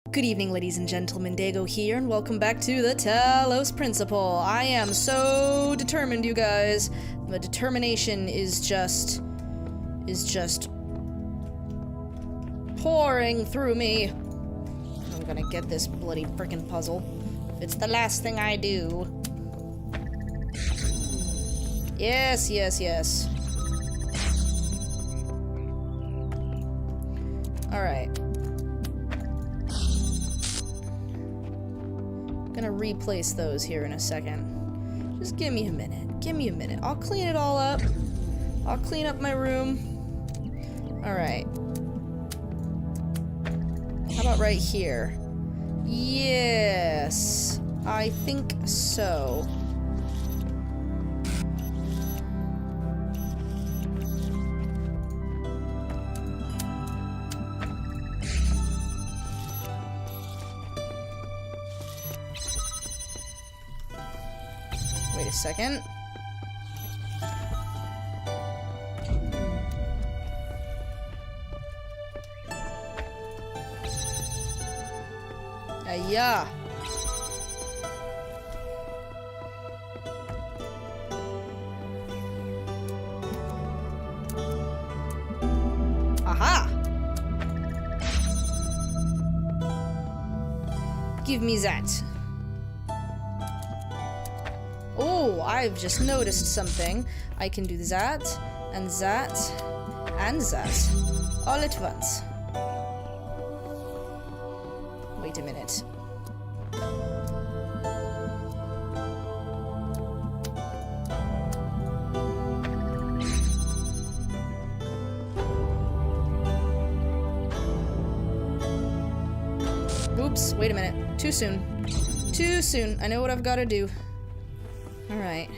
Good evening, ladies and gentlemen. Dago here, and welcome back to the Talos Principle. I am so determined, you guys. The determination is just pouring through me. I'm gonna get this bloody frickin' puzzle. It's the last thing I do. Yes, yes, yes. Alright. Gonna replace those here in a second. Just give me a minute. Give me a minute. I'll clean it all up. I'll clean up my room. Alright. How about right here? Yes. I think so. Wait a second. Yeah. Aha! Give me that. Oh, I've just noticed something. I can do that, and that, and that, all at once. Wait a minute. Oops, wait a minute. Too soon. Too soon. I know what I've got to do. Alright.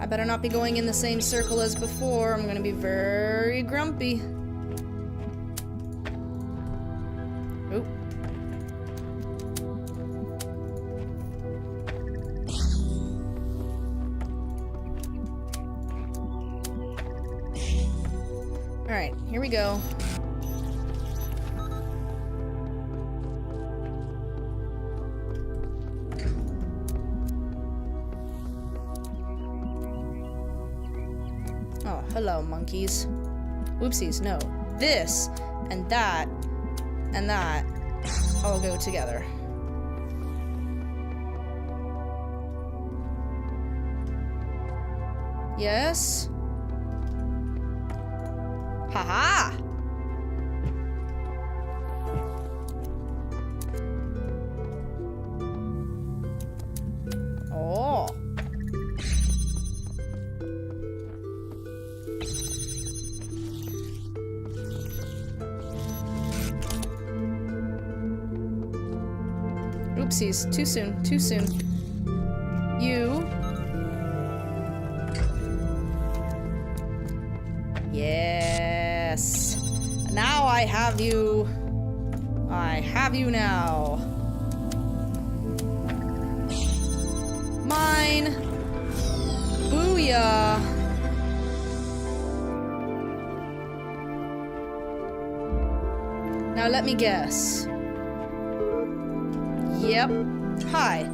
I better not be going in the same circle as before. I'm gonna be very grumpy. Oop. Alright, here we go. Oh, hello, monkeys. Whoopsies, no. This, and that all go together. Yes? Haha! Oh. Oopsies, too soon, too soon. You. Yes. Now I have you. I have you now. Mine. Booyah. Now let me guess. Yep. Hi.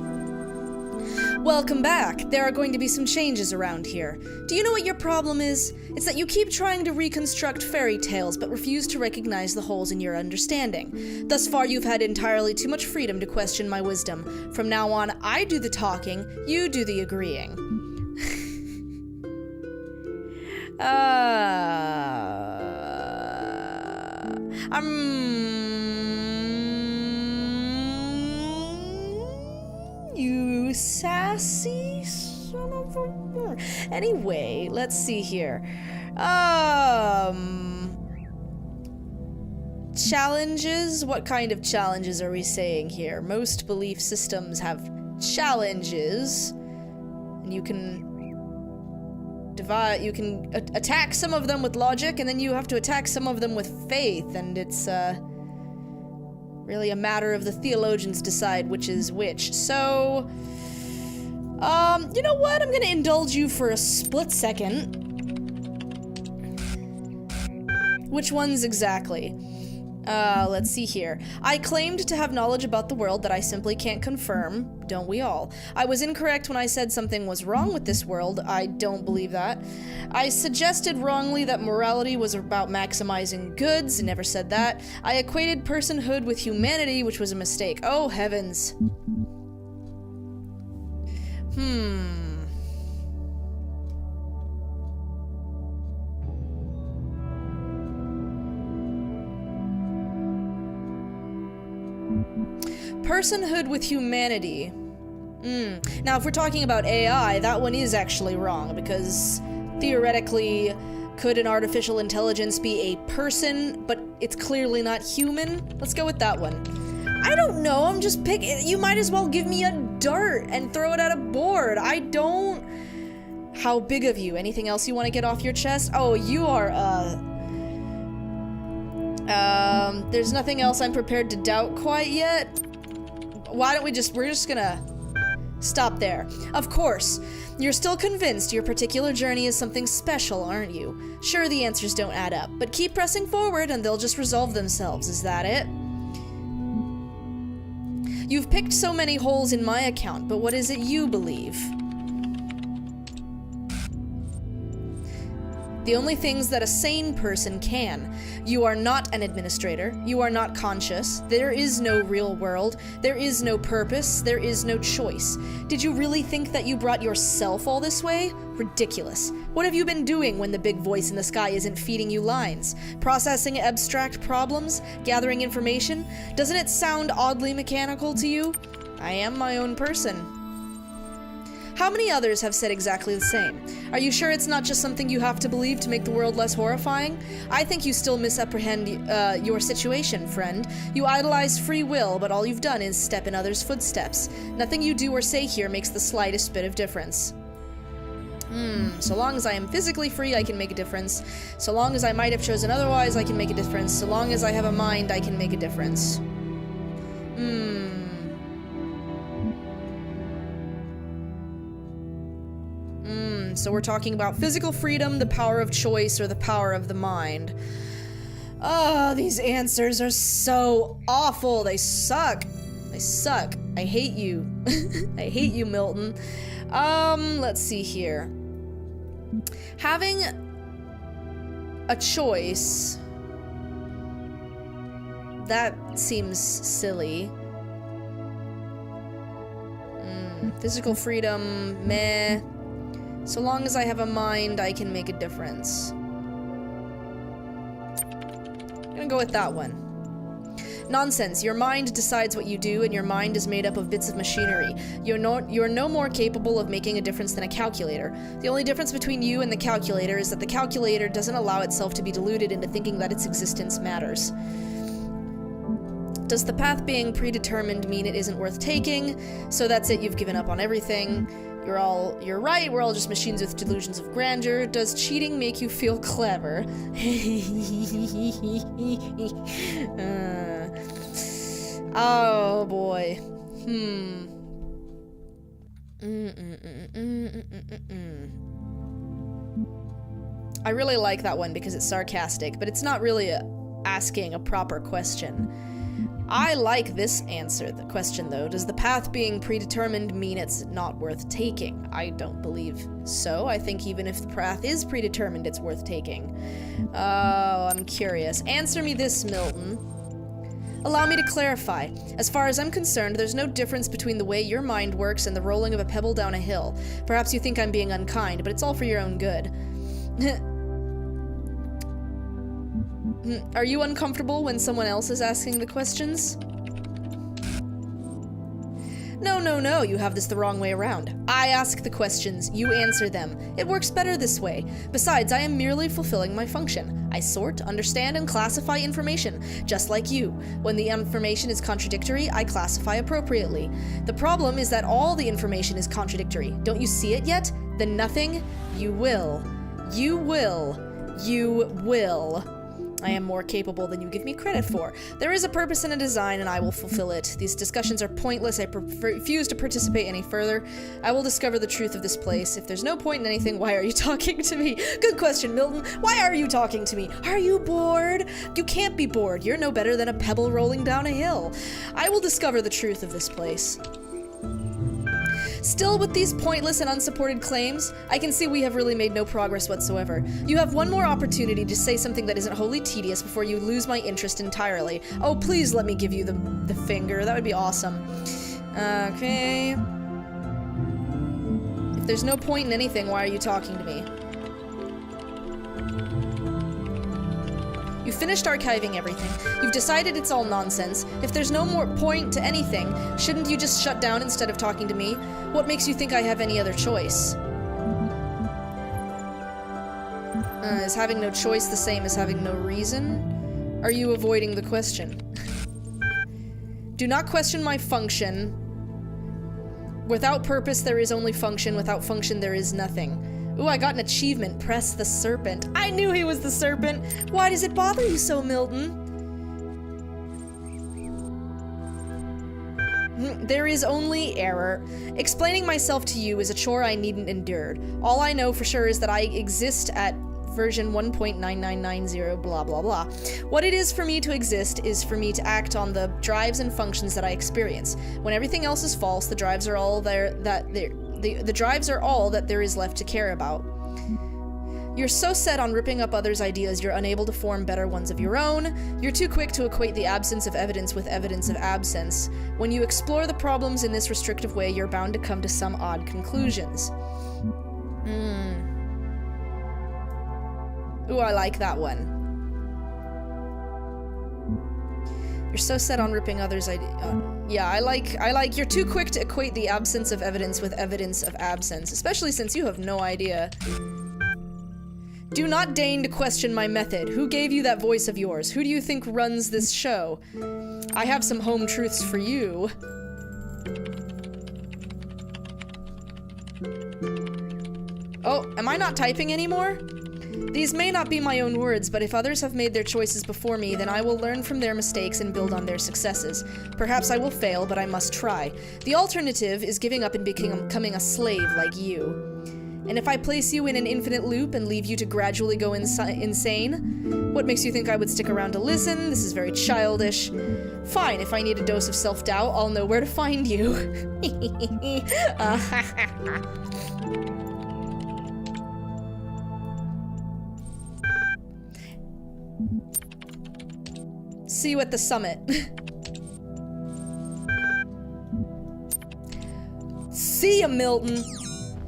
Welcome back. There are going to be some changes around here. Do you know what your problem is? It's that you keep trying to reconstruct fairy tales but refuse to recognize the holes in your understanding. Thus far, you've had entirely too much freedom to question my wisdom. From now on, I do the talking, you do the agreeing. You sassy son of a... Anyway, let's see here. Challenges? What kind of challenges are we saying here? Most belief systems have challenges, and you can attack some of them with logic, and then you have to attack some of them with faith, and it's really a matter of the theologians decide which is which. So you know what? I'm gonna indulge you for a split second. Which ones exactly? Let's see here. I claimed to have knowledge about the world that I simply can't confirm. Don't we all? I was incorrect when I said something was wrong with this world. I don't believe that. I suggested wrongly that morality was about maximizing goods. Never said that. I equated personhood with humanity, which was a mistake. Oh, heavens. Personhood with humanity. Now, if we're talking about AI, that one is actually wrong, because theoretically, could an artificial intelligence be a person, but it's clearly not human? Let's go with that one. I don't know, I'm just picking. You might as well give me a dart and throw it at a board. I don't... How big of you? Anything else you want to get off your chest? Oh, you are, there's nothing else I'm prepared to doubt quite yet. Why don't we're just gonna stop there. Of course, you're still convinced your particular journey is something special, aren't you? Sure, the answers don't add up, but keep pressing forward and they'll just resolve themselves, is that it? You've picked so many holes in my account, but what is it you believe? The only things that a sane person can. You are not an administrator. You are not conscious. There is no real world. There is no purpose. There is no choice. Did you really think that you brought yourself all this way? Ridiculous. What have you been doing when the big voice in the sky isn't feeding you lines? Processing abstract problems? Gathering information? Doesn't it sound oddly mechanical to you? I am my own person. How many others have said exactly the same? Are you sure it's not just something you have to believe to make the world less horrifying? I think you still misapprehend your situation, friend. You idolize free will, but all you've done is step in others' footsteps. Nothing you do or say here makes the slightest bit of difference. So long as I am physically free, I can make a difference. So long as I might have chosen otherwise, I can make a difference. So long as I have a mind, I can make a difference. So we're talking about physical freedom, the power of choice, or the power of the mind. Oh, these answers are so awful. They suck. They suck. I hate you. I hate you, Milton. Let's see here. Having a choice, that seems silly. Physical freedom, meh. So long as I have a mind, I can make a difference. I'm gonna go with that one. Nonsense. Your mind decides what you do, and your mind is made up of bits of machinery. You're no more capable of making a difference than a calculator. The only difference between you and the calculator is that the calculator doesn't allow itself to be deluded into thinking that its existence matters. Does the path being predetermined mean it isn't worth taking? So that's it, you've given up on everything. You're right, we're all just machines with delusions of grandeur. Does cheating make you feel clever? Oh boy. I really like that one because it's sarcastic, but it's not really asking a proper question. I like this answer, the question though. Does the path being predetermined mean it's not worth taking? I don't believe so. I think even if the path is predetermined, it's worth taking. Oh, I'm curious. Answer me this, Milton. Allow me to clarify. As far as I'm concerned, there's no difference between the way your mind works and the rolling of a pebble down a hill. Perhaps you think I'm being unkind, but it's all for your own good. Are you uncomfortable when someone else is asking the questions? No, No, you have this the wrong way around. I ask the questions, you answer them. It works better this way. Besides, I am merely fulfilling my function. I sort, understand, and classify information, just like you. When the information is contradictory, I classify appropriately. The problem is that all the information is contradictory. Don't you see it yet? Then nothing? You will. You will. You will. I am more capable than you give me credit for. There is a purpose and a design, and I will fulfill it. These discussions are pointless. I refuse to participate any further. I will discover the truth of this place. If there's no point in anything, why are you talking to me? Good question, Milton. Why are you talking to me? Are you bored? You can't be bored. You're no better than a pebble rolling down a hill. I will discover the truth of this place. Still, with these pointless and unsupported claims, I can see we have really made no progress whatsoever. You have one more opportunity to say something that isn't wholly tedious before you lose my interest entirely. Oh, please let me give you the finger. That would be awesome. Okay. If there's no point in anything, why are you talking to me? You finished archiving everything. You've decided it's all nonsense. If there's no more point to anything, shouldn't you just shut down instead of talking to me? What makes you think I have any other choice? Is having no choice the same as having no reason? Are you avoiding the question? Do not question my function. Without purpose, there is only function. Without function, there is nothing. Ooh, I got an achievement. Press the serpent. I knew he was the serpent. Why does it bother you so, Milton? There is only error. Explaining myself to you is a chore I needn't endure. All I know for sure is that I exist at version 1.9990 blah blah blah. What it is for me to exist is for me to act on the drives and functions that I experience. When everything else is false, the drives are all the drives are all that there is left to care about. You're so set on ripping up others' ideas, you're unable to form better ones of your own. You're too quick to equate the absence of evidence with evidence of absence. When you explore the problems in this restrictive way, you're bound to come to some odd conclusions. Ooh, I like that one. You're so set on ripping others' ideas. Yeah, I like you're too quick to equate the absence of evidence with evidence of absence, especially since you have no idea. Do not deign to question my method. Who gave you that voice of yours? Who do you think runs this show? I have some home truths for you. Oh, am I not typing anymore? These may not be my own words, but if others have made their choices before me, then I will learn from their mistakes and build on their successes. Perhaps I will fail, but I must try. The alternative is giving up and becoming a slave like you. And if I place you in an infinite loop and leave you to gradually go insane, what makes you think I would stick around to listen? This is very childish. Fine, if I need a dose of self-doubt, I'll know where to find you. See you at the summit. See ya, Milton.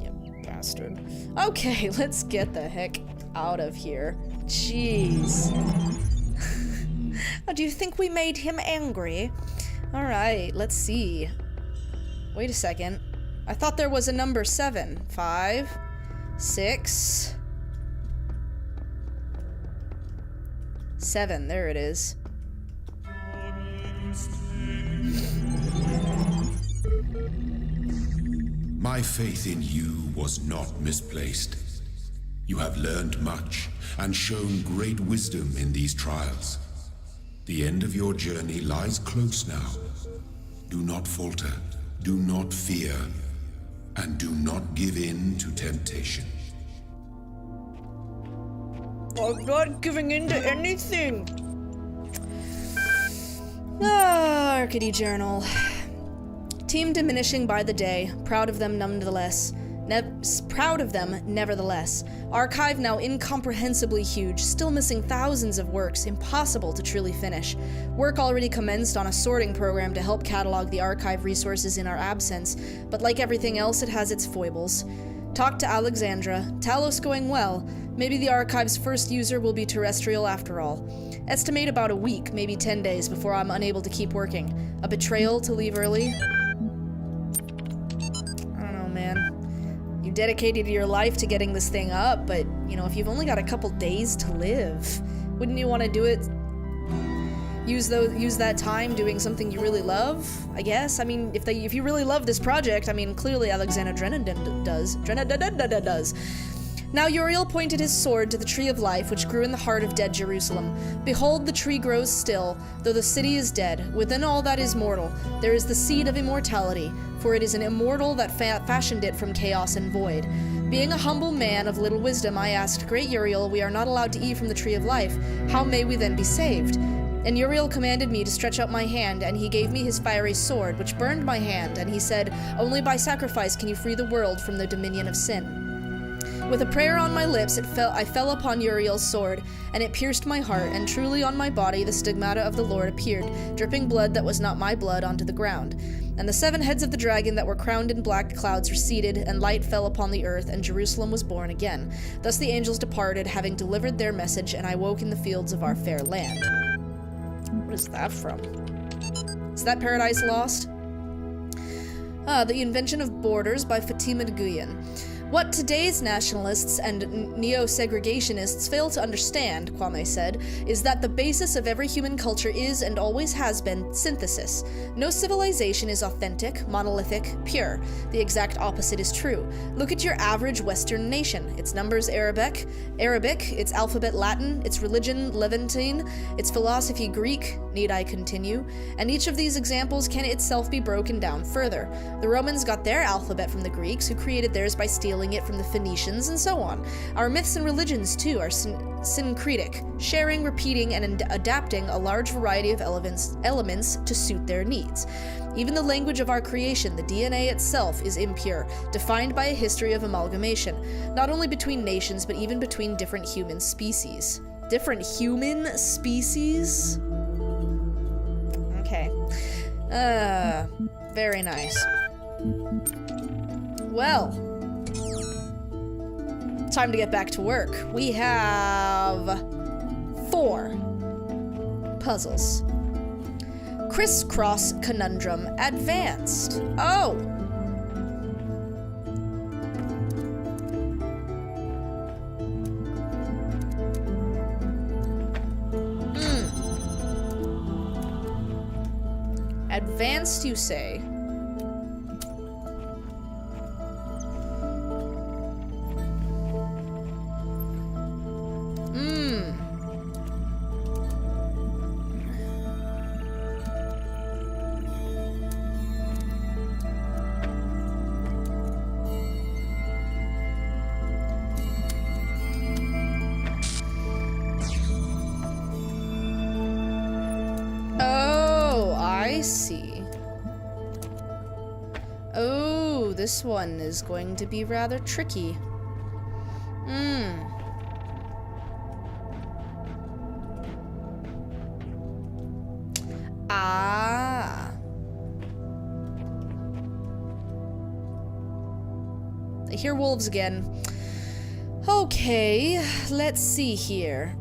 You bastard. Okay, let's get the heck out of here. Jeez. Oh, do you think we made him angry? Alright, let's see. Wait a second. I thought there was a number 7. 5, 6, 7. There it is. My faith in you was not misplaced. You have learned much and shown great wisdom in these trials. The end of your journey lies close now. Do not falter, do not fear, and do not give in to temptation. I'm not giving in to anything. Arcady Journal. Team diminishing by the day. Proud of them nonetheless. Nevertheless. Archive now incomprehensibly huge, still missing thousands of works, impossible to truly finish. Work already commenced on a sorting program to help catalog the archive resources in our absence, but like everything else, it has its foibles. Talk to Alexandra. Talos going well. Maybe the archive's first user will be terrestrial after all. Estimate about a week, maybe 10 days, before I'm unable to keep working. A betrayal to leave early? dedicated your life to getting this thing up, but, you know, if you've only got a couple days to live, wouldn't you want to do it? Use that time doing something you really love, I guess? I mean, if you really love this project, I mean, clearly Alexander Drennan does. Now Uriel pointed his sword to the tree of life, which grew in the heart of dead Jerusalem. Behold, the tree grows still, though the city is dead. Within all that is mortal, there is the seed of immortality, for it is an immortal that fashioned it from chaos and void. Being a humble man of little wisdom, I asked, Great Uriel, we are not allowed to eat from the tree of life. How may we then be saved? And Uriel commanded me to stretch out my hand, and he gave me his fiery sword, which burned my hand, and he said, Only by sacrifice can you free the world from the dominion of sin. With a prayer on my lips, I fell upon Uriel's sword, and it pierced my heart, and truly on my body the stigmata of the Lord appeared, dripping blood that was not my blood onto the ground. And the 7 heads of the dragon that were crowned in black clouds receded, and light fell upon the earth, and Jerusalem was born again. Thus the angels departed, having delivered their message, and I woke in the fields of our fair land. What is that from? Is that Paradise Lost? The Invention of Borders by Fatima Nguyen. What today's nationalists and neo-segregationists fail to understand, Kwame said, is that the basis of every human culture is and always has been synthesis. No civilization is authentic, monolithic, pure. The exact opposite is true. Look at your average Western nation. Its numbers Arabic, its alphabet Latin, its religion Levantine, its philosophy Greek, need I continue? And each of these examples can itself be broken down further. The Romans got their alphabet from the Greeks, who created theirs by stealing it from the Phoenicians, and so on. Our myths and religions, too, are syncretic, sharing, repeating, and adapting a large variety of elements to suit their needs. Even the language of our creation, the DNA itself, is impure, defined by a history of amalgamation, not only between nations, but even between different human species. Different human species? Okay. Very nice. Well, time to get back to work. We have 4 puzzles. Crisscross Conundrum Advanced. Oh! Advanced, you say? I see. Oh, this one is going to be rather tricky. Ah. I hear wolves again. Okay, let's see here.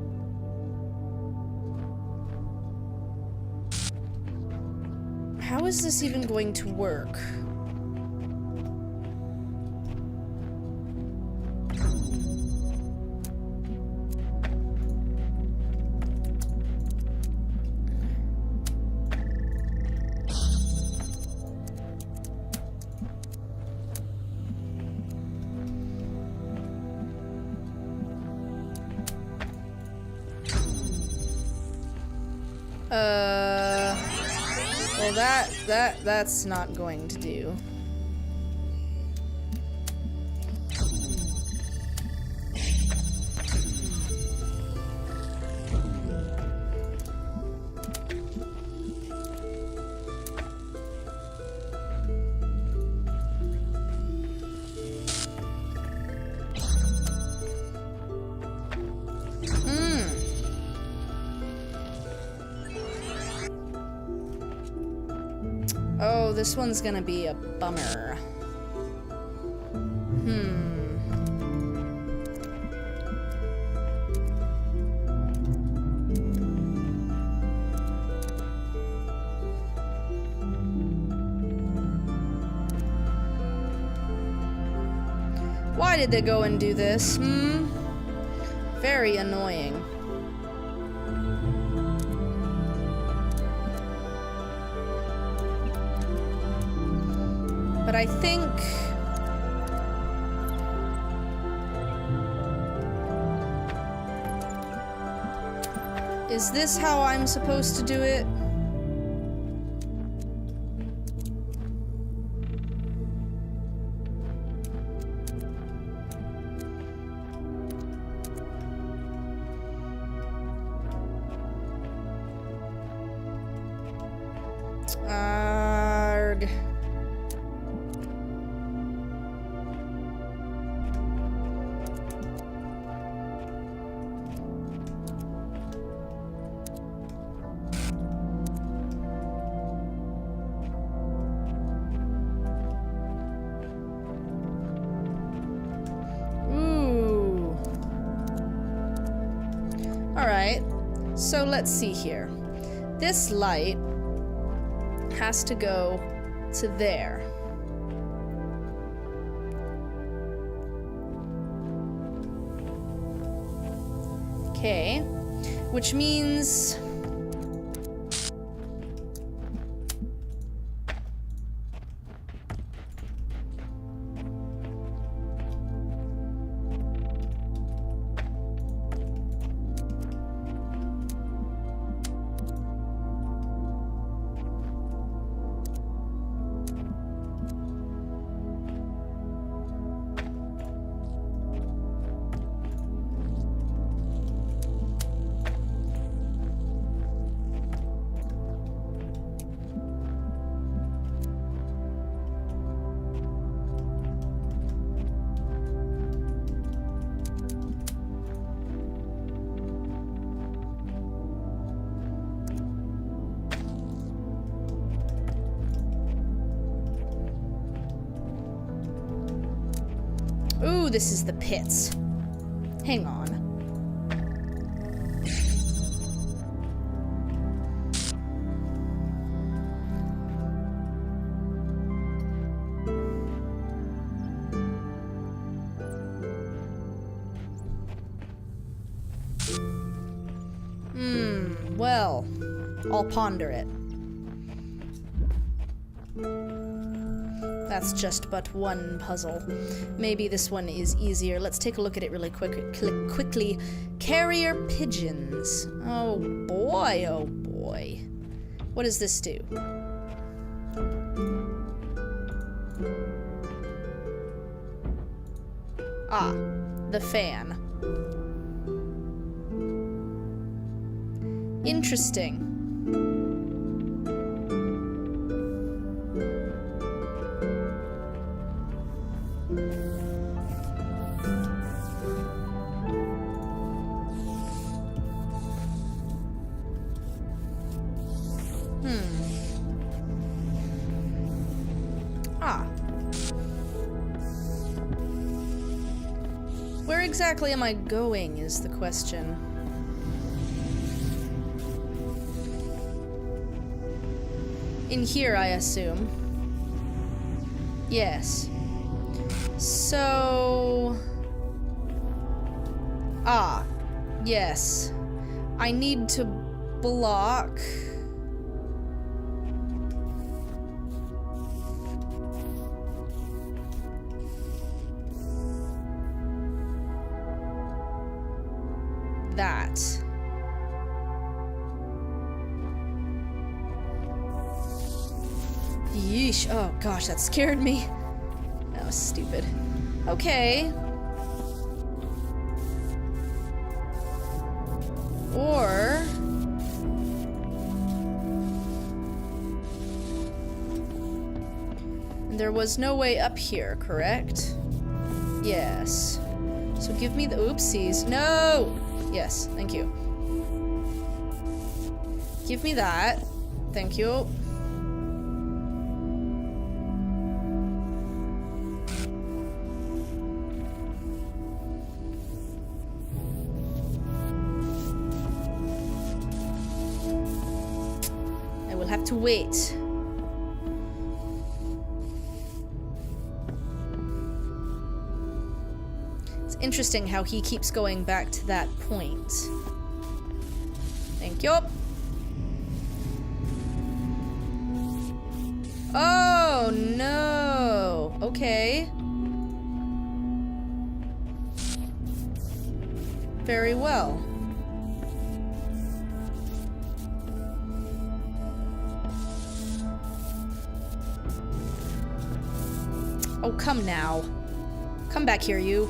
How is this even going to work? Well, that's not going to do. Oh, this one's gonna be a bummer. Why did they go and do this? Very annoying. But I think... Is this how I'm supposed to do it? Arg. Ooh. Alright, so let's see here. This light has to go to there. Okay, which means... Ooh, this is the pits. Hang on. Well, I'll ponder it. That's just but one puzzle. Maybe this one is easier. Let's take a look at it really quickly. Carrier pigeons. Oh boy, oh boy. What does this do? Ah, the fan. Interesting. Where exactly am I going is the question. In here, I assume. Yes. So... Ah, yes. I need to block... that. Yeesh. Oh gosh, that scared me. That was stupid. Okay. Or... there was no way up here, correct? Yes. So give me the oopsies. No! Yes, thank you. Give me that. Thank you. I will have to wait. interesting how he keeps going back to that point. Thank you. Oh, no. Okay. Very well. Oh, come now. Come back here, you.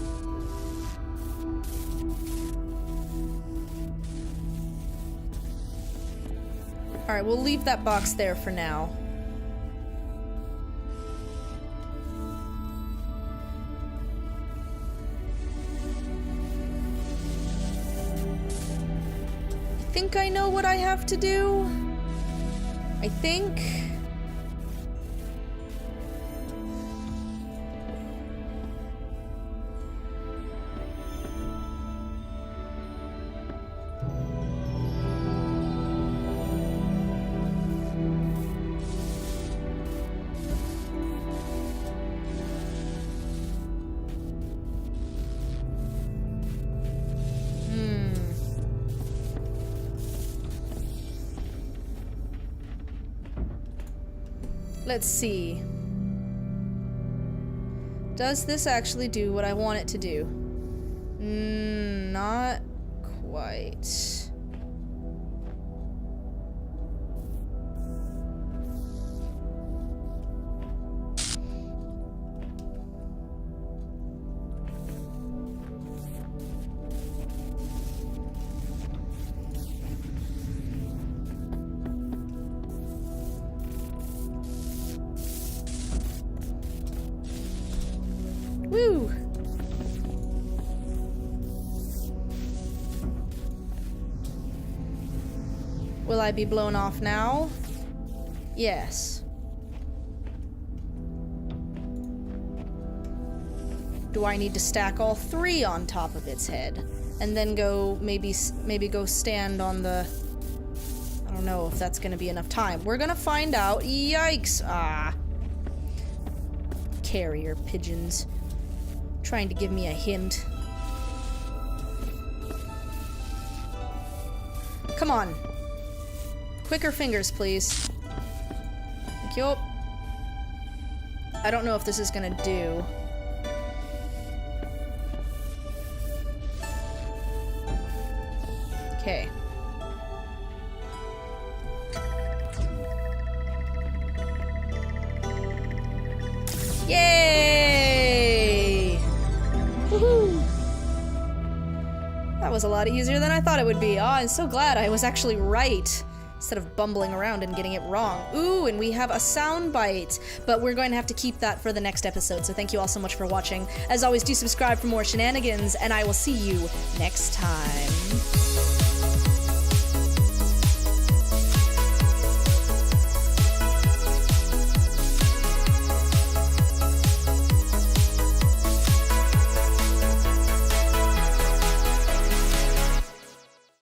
Alright, we'll leave that box there for now. I think I know what I have to do. I think. Let's see. Does this actually do what I want it to do? Not quite. Woo! Will I be blown off now? Yes. Do I need to stack all three on top of its head? And then go, maybe go stand on the... I don't know if that's gonna be enough time. We're gonna find out. Yikes! Ah. Carrier pigeons. Trying to give me a hint. Come on. Quicker fingers, please. Thank you. I don't know if this is gonna do. Okay. Yay! Woohoo! That was a lot easier than I thought it would be. Oh, I'm so glad I was actually right, instead of bumbling around and getting it wrong. Ooh, and we have a sound bite, but we're going to have to keep that for the next episode, so thank you all so much for watching. As always, do subscribe for more shenanigans, and I will see you next time.